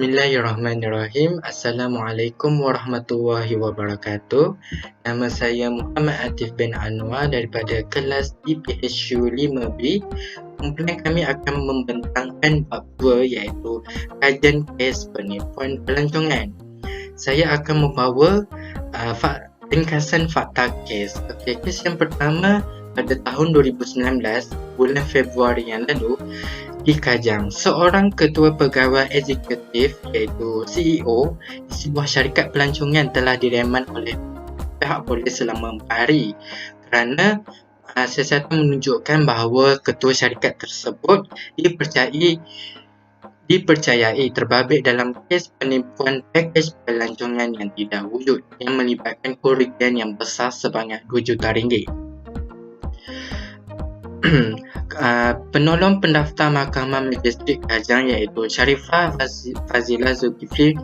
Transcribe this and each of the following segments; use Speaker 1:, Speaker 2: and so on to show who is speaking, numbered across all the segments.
Speaker 1: Bismillahirrahmanirrahim. Assalamualaikum warahmatullahi wabarakatuh. Nama saya Muhammad Atif bin Anwar daripada kelas DPHU 5B. Kumpulan kami akan membentangkan bab 2 iaitu kajian kes penipuan pelancongan. Saya akan membawa ringkasan fakta kes. Kes yang pertama pada tahun 2019, bulan Februari yang lalu, di Kajang, seorang ketua pegawai eksekutif iaitu CEO di sebuah syarikat pelancongan telah direman oleh pihak polis selama 4 hari kerana siasatan menunjukkan bahawa ketua syarikat tersebut dipercayai terbabit dalam kes penipuan pakej pelancongan yang tidak wujud yang melibatkan kerugian yang besar sebanyak RM2 juta. Penolong pendaftar Mahkamah Majistret Kajang iaitu Sharifah Fazilah Zulkifli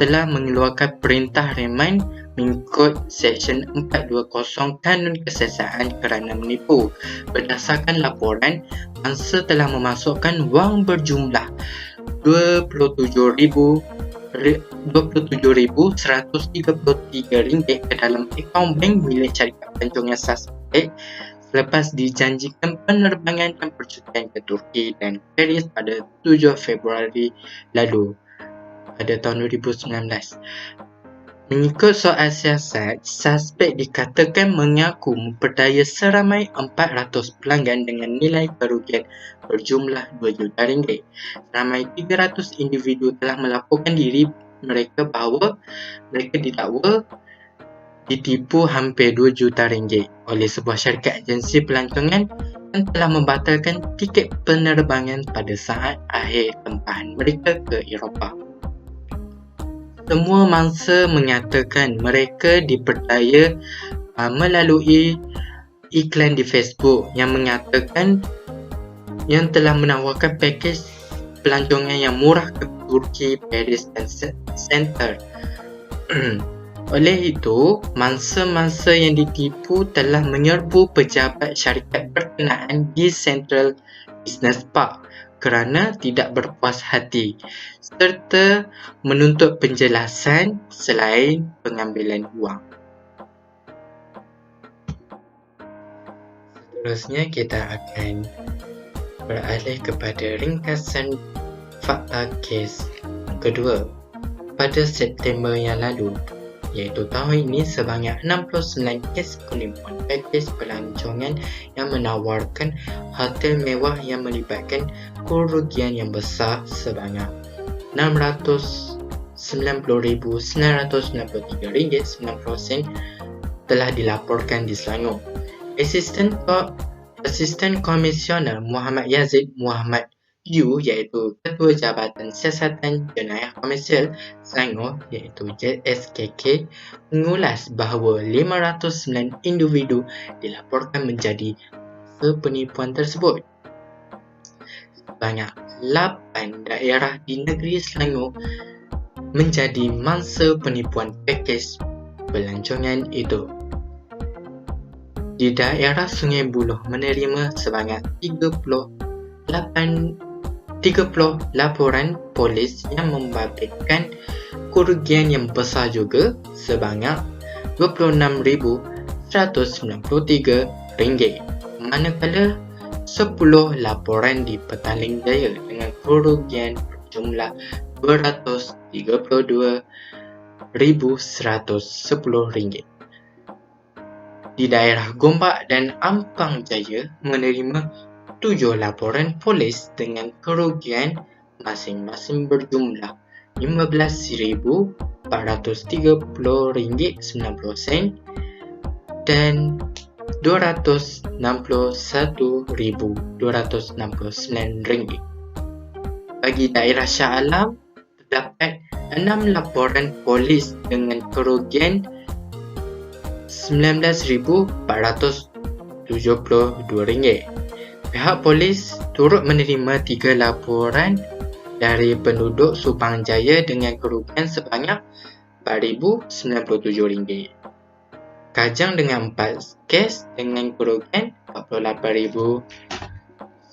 Speaker 1: telah mengeluarkan perintah reman mengikut Seksyen 420 Kanun Kesiasaan kerana menipu. Berdasarkan laporan, mangsa telah memasukkan wang berjumlah RM27,133 ke dalam akaun bank milik syarikat pelancongan suspek selepas dijanjikan penerbangan dan percutian ke Turki dan Paris pada 7 Februari lalu pada tahun 2019. Mengikut soal siasat, suspek dikatakan mengaku memperdaya seramai 400 pelanggan dengan nilai kerugian berjumlah RM2 juta. Seramai 300 individu telah melaporkan diri mereka bahawa mereka didakwa ditipu hampir RM2 juta oleh sebuah syarikat agensi pelancongan yang telah membatalkan tiket penerbangan pada saat akhir tempahan mereka ke Eropah. Semua mangsa menyatakan mereka diperdaya melalui iklan di Facebook yang menyatakan yang telah menawarkan pakej pelancongan yang murah ke Turki, Paris dan Center. Oleh itu, mangsa-mangsa yang ditipu telah menyerbu pejabat syarikat berkenaan di Central Business Park kerana tidak berpuas hati serta menuntut penjelasan selain pengambilan wang. Seterusnya kita akan beralih kepada ringkasan fakta kes kedua. Pada September yang lalu, iaitu tahun ini, sebanyak 69 kes penipuan pakej pelancongan yang menawarkan hotel mewah yang melibatkan kerugian yang besar sebanyak RM690,993.90 telah dilaporkan di Selangor. Asisten Komisioner Muhammad Yazid Muhammad U iaitu Ketua Jabatan Siasatan Jenayah Komersial Selangor iaitu JSKK mengulas bahawa 509 individu dilaporkan menjadi penipuan tersebut. Sebanyak 8 daerah di negeri Selangor menjadi mangsa penipuan pakej pelancongan itu. Di daerah Sungai Buloh menerima sebanyak 30 laporan polis yang membabitkan kerugian yang besar juga sebanyak RM26,193, manakala 10 laporan di Petaling Jaya dengan kerugian berjumlah RM232,110. Di daerah Gombak dan Ampang Jaya menerima 7 laporan polis dengan kerugian masing-masing berjumlah RM15,430.90 dan RM261,269. Bagi daerah Shah Alam, terdapat 6 laporan polis dengan kerugian RM19,472. Pihak polis turut menerima 3 laporan dari penduduk Subang Jaya dengan kerugian sebanyak RM4,097. Kajang dengan 4 kes dengan kerugian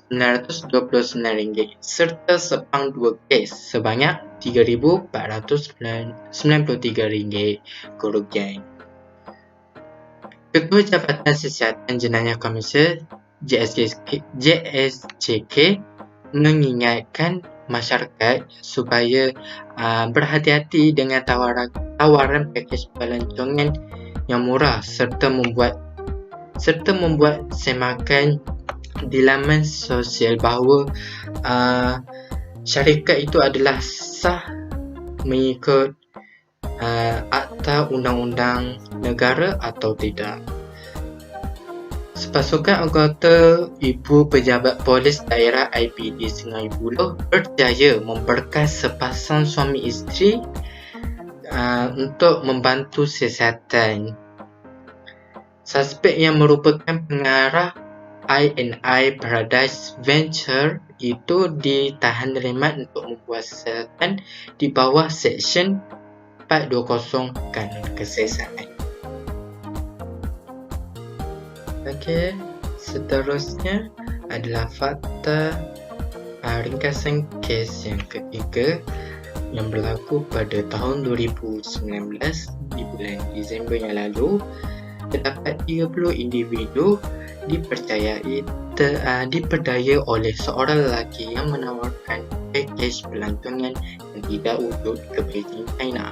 Speaker 1: RM929 serta sepang 2 kes sebanyak RM3,493 kerugian. Ketua Jabatan Siasatan Jenayah Komersial JSJK mengingatkan masyarakat supaya berhati-hati dengan tawaran pakej pelancongan yang murah serta membuat semakan di laman sosial bahawa syarikat itu adalah sah mengikut Akta Undang-Undang Negara atau tidak. Sepasukan anggota Ibu Pejabat Polis Daerah IPD Sungai Buloh berjaya memberkas sepasang suami isteri untuk membantu siasatan. Suspek yang merupakan pengarah I&I Paradise Venture itu ditahan remat untuk membuat siasatan di bawah Seksyen 420 Kanun Kesiasatan. Okey, seterusnya adalah fakta ringkasan kes yang ketiga yang berlaku pada tahun 2019 di bulan Disember yang lalu. Terdapat 30 individu diperdaya oleh seorang lelaki yang menawarkan pakej pelancongan yang tidak wujud ke Beijing, China.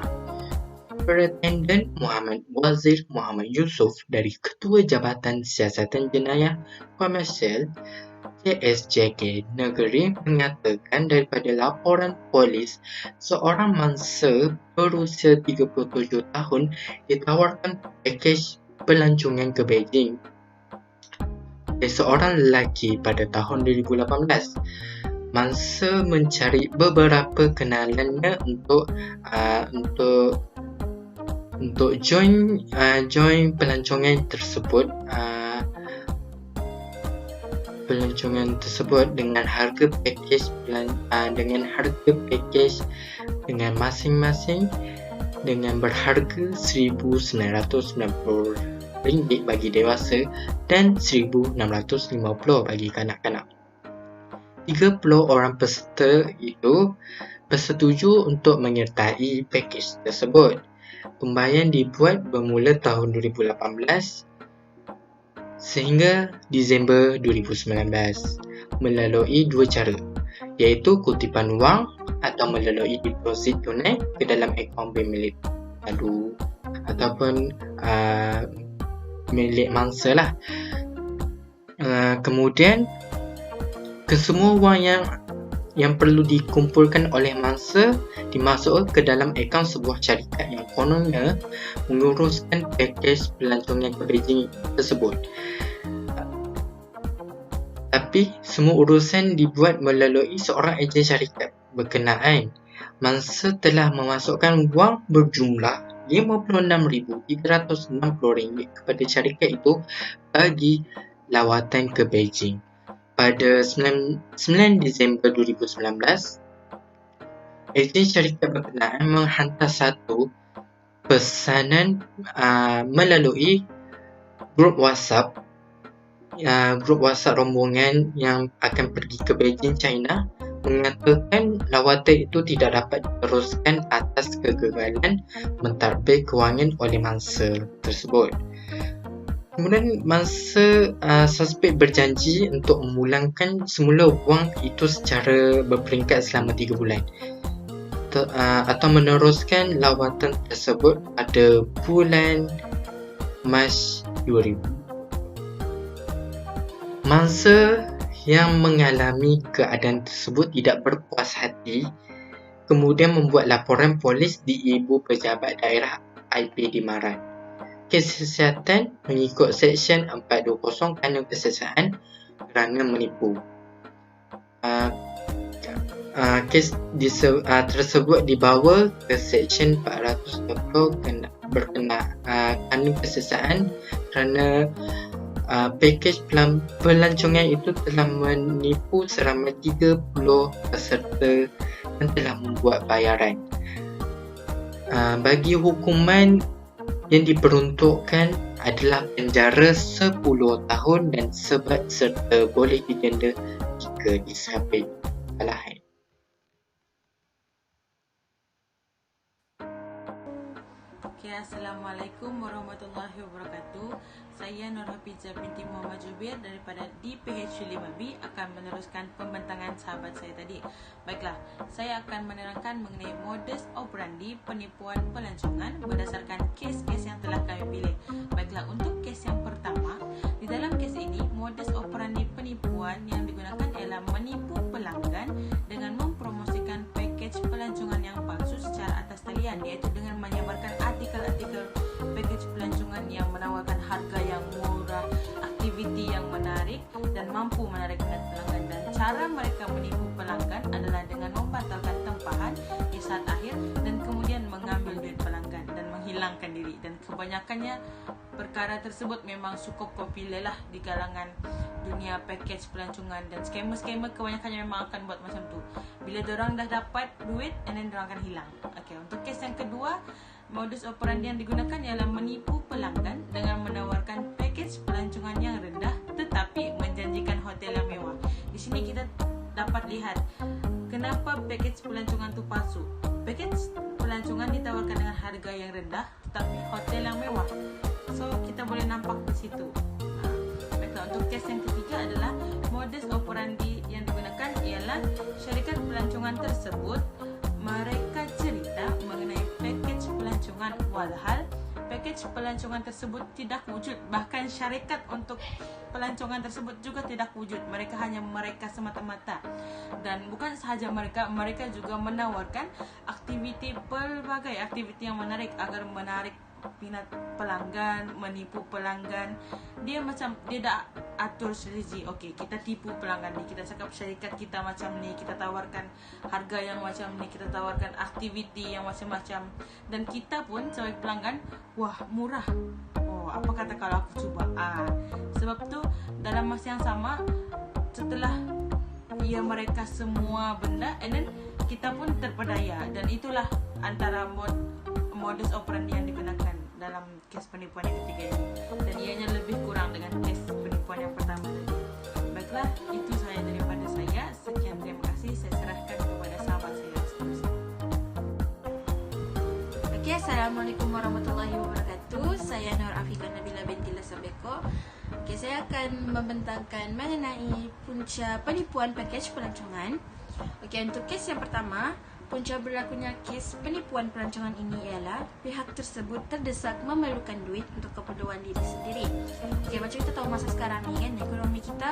Speaker 1: Pretenden Muhammad Wazir Muhammad Yusof dari Ketua Jabatan Siasatan Jenayah Komersial JSJK Negeri mengatakan daripada laporan polis, seorang mangsa berusia 37 tahun ditawarkan pakej pelancongan ke Beijing oleh seorang lelaki pada tahun 2018. Mangsa mencari beberapa kenalannya untuk join pelancongan tersebut. Pelancongan tersebut dengan harga pakej dengan masing-masing dengan berharga RM1,990 bagi dewasa dan RM1,650 bagi kanak-kanak. 30 orang peserta itu bersetuju untuk menyertai pakej tersebut. Pembayaran dibuat bermula tahun 2018 sehingga Disember 2019 melalui dua cara, iaitu kutipan wang atau melalui deposit tunai ke dalam akaun bank milik padu ataupun milik mangsa lah. Kemudian kesemua wang yang perlu dikumpulkan oleh mangsa dimasukkan ke dalam akaun sebuah syarikat yang kononnya menguruskan pakej pelancongan ke Beijing tersebut. Tapi semua urusan dibuat melalui seorang ejen syarikat berkenaan. Mangsa telah memasukkan wang berjumlah RM56,360 kepada syarikat itu bagi lawatan ke Beijing. Pada 9 Disember 2019, ejen syarikat berkenaan menghantar satu pesanan melalui grup WhatsApp rombongan yang akan pergi ke Beijing, China, mengatakan lawatan itu tidak dapat diteruskan atas kegagalan mentadbir kewangan oleh mangsa tersebut. Kemudian mangsa suspek berjanji untuk memulangkan semula wang itu secara berperingkat selama 3 bulan atau meneruskan lawatan tersebut pada bulan Mac 2000. Mangsa yang mengalami keadaan tersebut tidak berpuas hati, kemudian membuat laporan polis di Ibu Pejabat Daerah IPD Maran. Kesihatan mengikut Seksyen 420 Kanun Kesiasatan kerana menipu. Kes tersebut dibawa ke Seksyen 420 Kanun Kesiasatan kerana pakej pelancongan itu telah menipu seramai 30 peserta dan telah membuat bayaran. Bagi hukuman yang diperuntukkan adalah penjara 10 tahun dan sebat serta boleh didenda harga disabit alahan.
Speaker 2: Assalamualaikum warahmatullahi wabarakatuh. Saya Nur Hafizah binti Muhammad Jubir daripada DPH5B akan meneruskan pembentangan sahabat saya tadi. Baiklah, saya akan menerangkan mengenai modus operandi penipuan pelancongan berdasarkan kes-kes yang telah kami pilih. Baiklah, untuk kes yang pertama, di dalam kes ini modus operandi penipuan yang digunakan ialah menipu pelanggan dengan mempromosikan package pelancongan yang palsu secara atas talian, iaitu dengan menyebarkan artikel-artikel package pelancongan yang menawarkan harga yang murah, aktiviti yang menarik dan mampu menarik minat pelanggan. Dan cara mereka menipu pelanggan adalah dengan membatalkan tempahan di saat akhir dan kemudian mengambil duit pelanggan dan menghilangkan diri. Dan kebanyakannya perkara tersebut memang cukup popular lah di kalangan dunia package pelancongan, dan scammer-scammer kebanyakannya memang akan buat macam tu. Bila diorang dah dapat duit and then diorang akan hilang. Okey, untuk kes yang kedua, modus operandi yang digunakan ialah menipu pelanggan dengan menawarkan package pelancongan yang rendah tetapi menjanjikan hotel yang mewah. Di sini kita dapat lihat kenapa package pelancongan tu palsu. Package pelancongan ditawarkan dengan harga yang rendah tetapi hotel yang mewah. So kita boleh nampak di situ. Baiklah, untuk kes yang ketiga adalah modus operandi yang digunakan ialah syarikat pelancongan tersebut mereka cerita mengenai package pelancongan, walhal package pelancongan tersebut tidak wujud. Bahkan syarikat untuk pelancongan tersebut juga tidak wujud. Mereka hanya mereka semata-mata. Dan bukan sahaja mereka juga menawarkan pelbagai aktiviti yang menarik agar menarik minat pelanggan, menipu pelanggan. Dia dah atur strategi. Okey, kita tipu pelanggan ni, kita cakap syarikat kita macam ni, kita tawarkan harga yang macam ni, kita tawarkan aktiviti yang macam-macam, dan kita pun sebagai pelanggan, wah murah, oh apa kata kalau aku cuba. Sebab tu dalam masa yang sama, setelah mereka semua benda, and then kita pun terpedaya. Dan itulah antara modus operandi yang digunakan dalam kes penipuan yang ketiga ini, dan ianya lebih kurang dengan kes penipuan yang pertama tadi. Baiklah, itu sahaja daripada saya. Sekian, terima kasih. Saya serahkan kepada sahabat saya seterusnya.
Speaker 3: Okey, Assalamualaikum warahmatullahi wabarakatuh. Saya Nur Afifah Nabila binti Lasabeko. Okey, saya akan membentangkan mengenai punca penipuan package pelancongan. Okey, untuk kes yang pertama, punca berlakunya kes penipuan pelancongan ini ialah pihak tersebut terdesak memerlukan duit untuk keperluan diri sendiri. Okey, macam kita tahu masa sekarang ni kan, ekonomi kita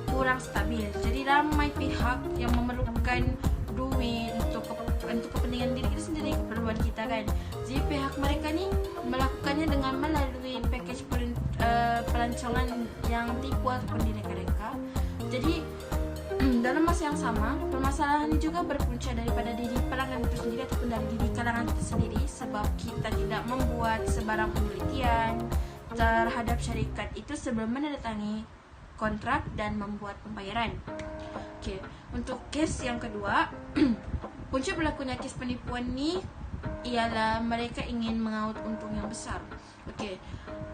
Speaker 3: kurang stabil. Jadi ramai pihak yang memerlukan duit untuk kepentingan diri kita sendiri, keperluan kita kan. Jadi pihak mereka ni melakukannya dengan melalui package pelancongan yang tipu ataupun direka-reka. Jadi dalam masa yang sama, permasalahan ini juga berpunca daripada diri pelanggan itu sendiri ataupun dari diri kalangan itu sendiri, sebab kita tidak membuat sebarang penelitian terhadap syarikat itu sebelum menandatangani kontrak dan membuat pembayaran. Okey, untuk kes yang kedua, punca berlakunya kes penipuan ni ialah mereka ingin mengaut untung yang besar. Okey,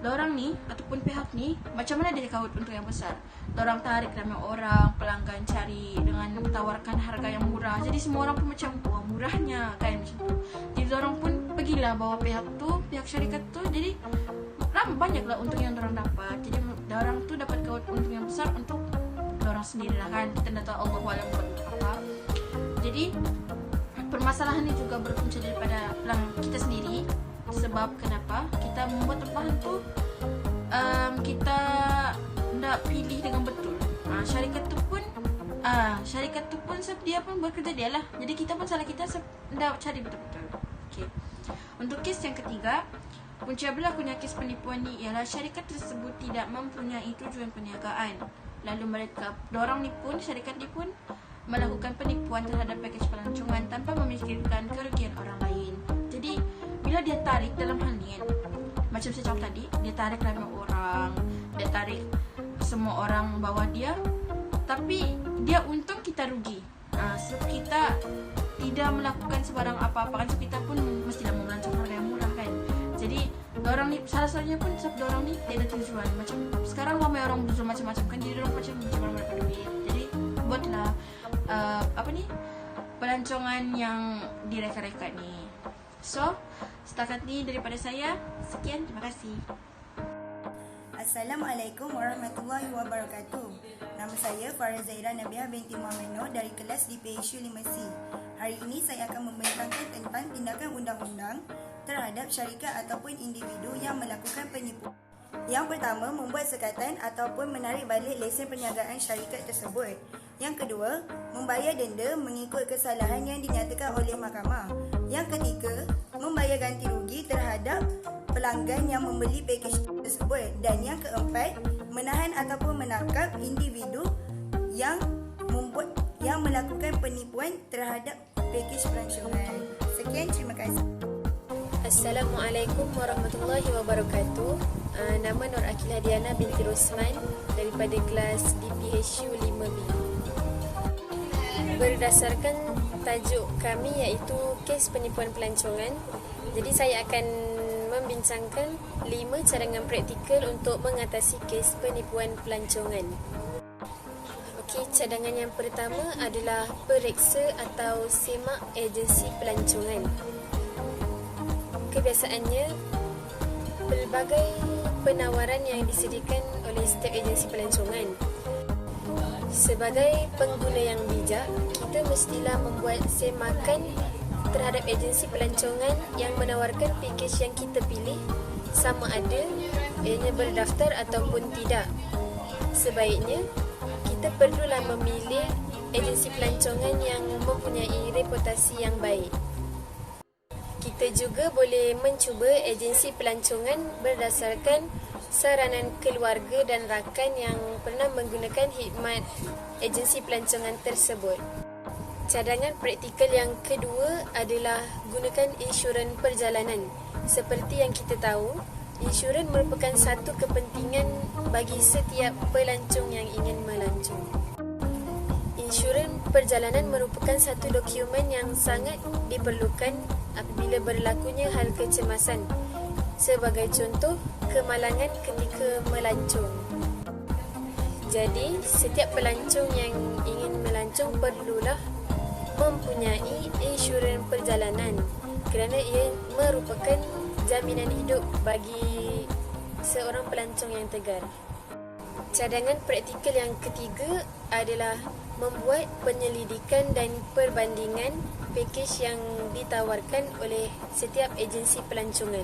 Speaker 3: dorang ni ataupun pihak ni macam mana dia kaut untung yang besar? Dorang tarik ramai orang, pelanggan cari dengan tawarkan harga yang murah. Jadi semua orang pun macam, wah murahnya kan, macam tu. Jadi dorang pun pergilah bawa pihak syarikat tu. Jadi banyaklah untung yang dorang dapat. Jadi dorang tu dapat kaut untung yang besar untuk dorang sendirilah kan. Kita tak tahu Allah Alam buat apa. Jadi permasalahan ini juga berpunca daripada pelanggan kita sendiri. Sebab kenapa kita membuat tempahan tu, kita tak pilih dengan betul. Syarikat tu pun dia pun bekerja dia lah. Jadi kita pun salah, kita tak cari betul-betul. Okey. Untuk kes yang ketiga, punca berlakunya kes penipuan ni ialah syarikat tersebut tidak mempunyai tujuan perniagaan. Lalu syarikat ni pun melakukan penipuan terhadap package pelancongan tanpa memikirkan kerugian orang lain. Jadi bila dia tarik dalam hal ni kan, macam saya cakap tadi, dia tarik ramai orang, dia tarik semua orang bawa dia, tapi dia untung, kita rugi. Sebab kita tidak melakukan sebarang apa-apa kan, so kita pun mestilah melancong harga yang murah kan. Jadi orang ni, salah satunya pun sebab orang ni dia ada tujuan. Macam sekarang ramai orang berjual macam-macam kan, jadi orang macam mencoba mereka duit. Jadi buatlah pelancongan yang direka-reka ni. So, setakat ni daripada saya. Sekian, terima kasih.
Speaker 4: Assalamualaikum warahmatullahi wabarakatuh. Nama saya Farah Zaira Nabiah binti Muhammad Noor dari kelas di PHU 5C. Hari ini saya akan membentangkan tentang tindakan undang-undang terhadap syarikat ataupun individu yang melakukan penipuan. Yang pertama, membuat sekatan ataupun menarik balik lesen perniagaan syarikat tersebut. Yang kedua, membayar denda mengikut kesalahan yang dinyatakan oleh mahkamah. Yang ketiga, membayar ganti rugi terhadap pelanggan yang membeli pakej tersebut. Dan yang keempat, menahan ataupun menangkap individu yang melakukan penipuan terhadap pakej pelancongan. Sekian, terima kasih.
Speaker 5: Assalamualaikum warahmatullahi wabarakatuh. Nama Nur Akilah Diana binti Rosman daripada kelas DPHU 5B. Berdasarkan tajuk kami iaitu kes penipuan pelancongan, jadi saya akan membincangkan 5 cadangan praktikal untuk mengatasi kes penipuan pelancongan. Okey, cadangan yang pertama adalah periksa atau semak agensi pelancongan. Kebiasaannya, pelbagai penawaran yang disediakan oleh setiap agensi pelancongan. Sebagai pengguna yang bijak, kita mestilah membuat semakan terhadap agensi pelancongan yang menawarkan pakej yang kita pilih, sama ada ianya berdaftar ataupun tidak. Sebaiknya, kita perlulah memilih agensi pelancongan yang mempunyai reputasi yang baik. Kita juga boleh mencuba agensi pelancongan berdasarkan saranan keluarga dan rakan yang pernah menggunakan khidmat agensi pelancongan tersebut. Cadangan praktikal yang kedua adalah gunakan insurans perjalanan. Seperti yang kita tahu, insurans merupakan satu kepentingan bagi setiap pelancong yang ingin melancong. Insurans perjalanan merupakan satu dokumen yang sangat diperlukan apabila berlakunya hal kecemasan. Sebagai contoh, kemalangan ketika melancong. Jadi, setiap pelancong yang ingin melancong perlulah mempunyai insurans perjalanan kerana ia merupakan jaminan hidup bagi seorang pelancong yang tegar. Cadangan praktikal yang ketiga adalah membuat penyelidikan dan perbandingan pakej yang ditawarkan oleh setiap agensi pelancongan.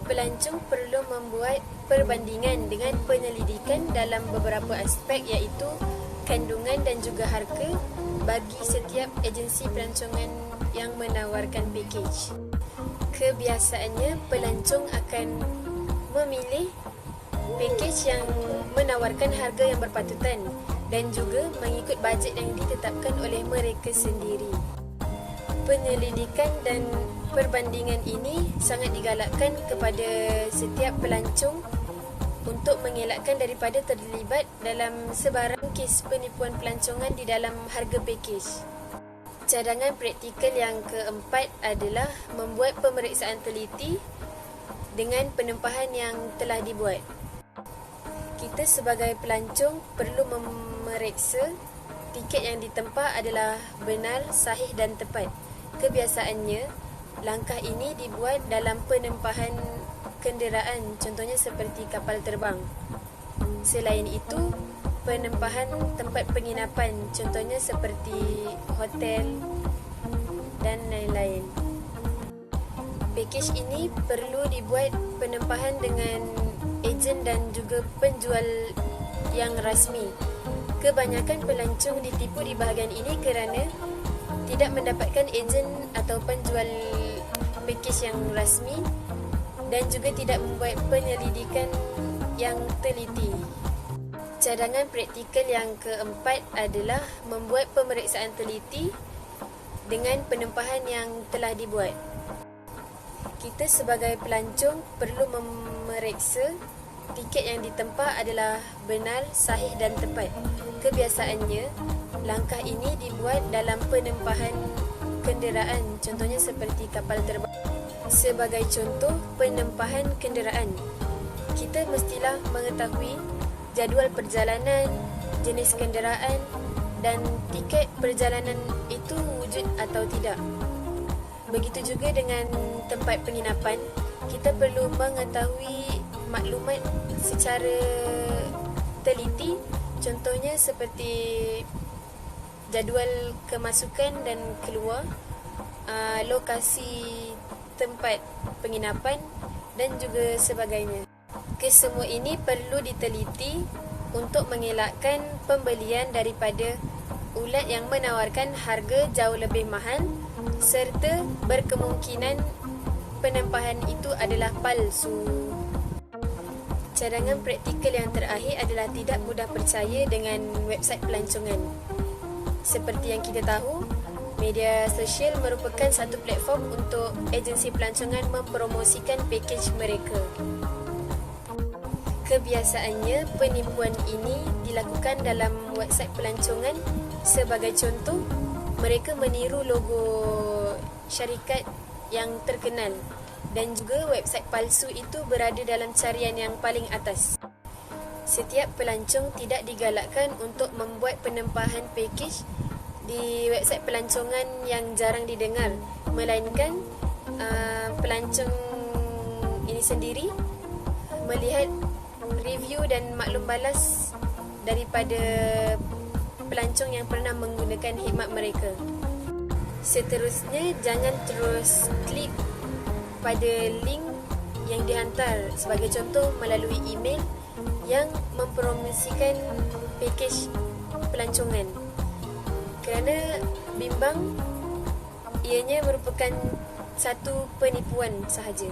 Speaker 5: Pelancong perlu membuat perbandingan dengan penyelidikan dalam beberapa aspek iaitu kandungan dan juga harga bagi setiap agensi pelancongan yang menawarkan pakej. Kebiasaannya, pelancong akan memilih pakej yang menawarkan harga yang berpatutan dan juga mengikut bajet yang ditetapkan oleh mereka sendiri. Penyelidikan dan perbandingan ini sangat digalakkan kepada setiap pelancong untuk mengelakkan daripada terlibat dalam sebarang kes penipuan pelancongan di dalam harga pakej. Cadangan praktikal yang keempat adalah membuat pemeriksaan teliti dengan penempahan yang telah dibuat. Kita sebagai pelancong perlu memeriksa tiket yang ditempah adalah benar, sahih dan tepat. Kebiasaannya, langkah ini dibuat dalam penempahan kenderaan, contohnya seperti kapal terbang. Selain itu, penempahan tempat penginapan, contohnya seperti hotel dan lain-lain. Pakej ini perlu dibuat penempahan dengan ejen dan juga penjual yang rasmi. Kebanyakan pelancong ditipu di bahagian ini kerana tidak mendapatkan ejen atau penjual pakej yang rasmi dan juga tidak membuat penyelidikan yang teliti. Cadangan praktikal yang keempat adalah membuat pemeriksaan teliti dengan penempahan yang telah dibuat. Kita sebagai pelancong perlu memeriksa tiket yang ditempah adalah benar, sahih dan tepat. Kebiasaannya, langkah ini dibuat dalam penempahan kenderaan, contohnya seperti kapal terbang. Sebagai contoh penempahan kenderaan, kita mestilah mengetahui jadual perjalanan, jenis kenderaan dan tiket perjalanan itu wujud atau tidak. Begitu juga dengan tempat penginapan, kita perlu mengetahui maklumat secara teliti, contohnya seperti jadual kemasukan dan keluar, lokasi tempat penginapan dan juga sebagainya. Kesemua ini perlu diteliti untuk mengelakkan pembelian daripada ulat yang menawarkan harga jauh lebih mahal serta berkemungkinan penempahan itu adalah palsu. Cadangan praktikal yang terakhir adalah tidak mudah percaya dengan website pelancongan. Seperti yang kita tahu, media sosial merupakan satu platform untuk agensi pelancongan mempromosikan pakej mereka. Kebiasaannya, penipuan ini dilakukan dalam website pelancongan. Sebagai contoh, mereka meniru logo syarikat yang terkenal dan juga website palsu itu berada dalam carian yang paling atas. Setiap pelancong tidak digalakkan untuk membuat penempahan pakej di website pelancongan yang jarang didengar, melainkan pelancong ini sendiri melihat review dan maklum balas daripada pelancong yang pernah menggunakan khidmat mereka. Seterusnya, jangan terus klik pada link yang dihantar, sebagai contoh melalui email yang mempromosikan pakej pelancongan, kerana bimbang ianya merupakan satu penipuan sahaja.